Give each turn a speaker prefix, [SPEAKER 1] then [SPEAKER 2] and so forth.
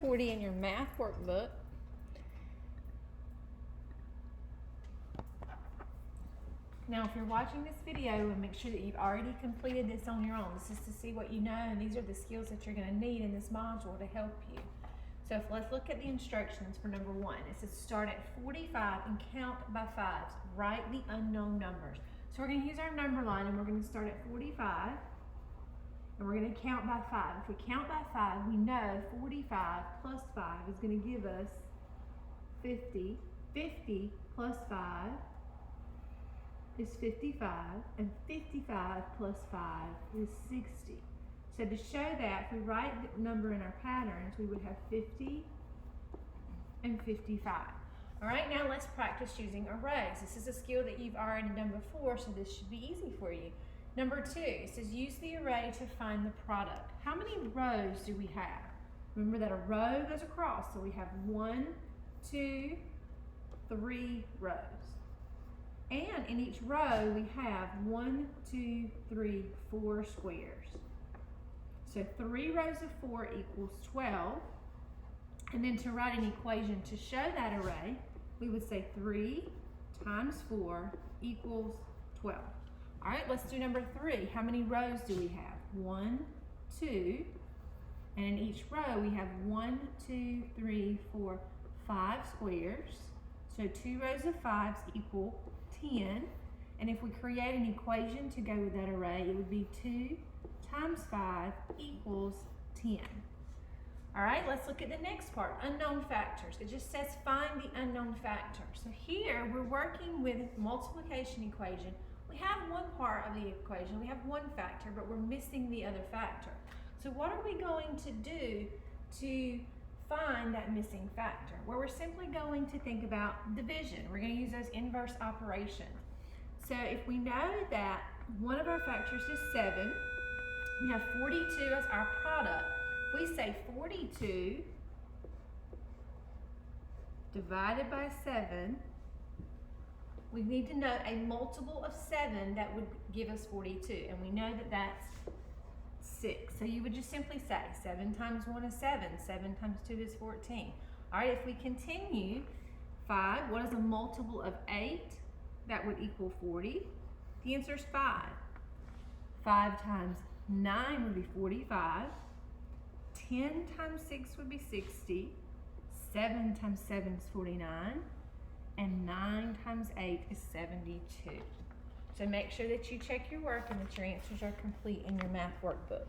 [SPEAKER 1] 40 in your math workbook. Now, if you're watching this video, and make sure that you've already completed this on your own. This is to see what you know, and these are the skills that you're going to need in this module to help you. So let's look at the instructions for number 1. It says start at 45 and count by fives. Write the unknown numbers. So we're going to use our number line, and we're going to start at 45, and we're going to count by 5. If we count by 5, we know 45 plus 5 is going to give us 50. 50 plus 5 is 55, and 55 plus 5 is 60. So to show that, if we write the number in our patterns, we would have 50 and 55. All right, now let's practice using arrays. This is a skill that you've already done before, so this should be easy for you. Number 2, it says use the array to find the product. How many rows do we have? Remember that a row goes across, so we have 1, 2, 3 rows. And in each row, we have 1, 2, 3, 4 squares. So 3 rows of 4 equals 12. And then to write an equation to show that array, we would say 3 times 4 equals 12. All right, let's do number 3. How many rows do we have? 1, 2, and in each row, we have 1, 2, 3, 4, 5 squares. So 2 rows of 5s equal 10, and if we create an equation to go with that array, it would be 2 times 5 equals 10. All right, let's look at the next part, unknown factors. It just says find the unknown factor. So here we're working with multiplication equation. We have one part of the equation, we have one factor, but we're missing the other factor. So what are we going to do to find that missing factor? Well, we're simply going to think about division. We're going to use those inverse operations. So if we know that one of our factors is 7, we have 42 as our product. If we say 42 divided by 7, we need to know a multiple of 7 that would give us 42, and we know that that's 6. So you would just simply say 7 times 1 is 7, 7 times 2 is 14. All right, if we continue, 5, what is a multiple of 8? That would equal 40. The answer is 5. 5 times 9 would be 45. 10 times 6 would be 60. 7 times 7 is 49. And 9 times 8 is 72. So make sure that you check your work and that your answers are complete in your math workbook.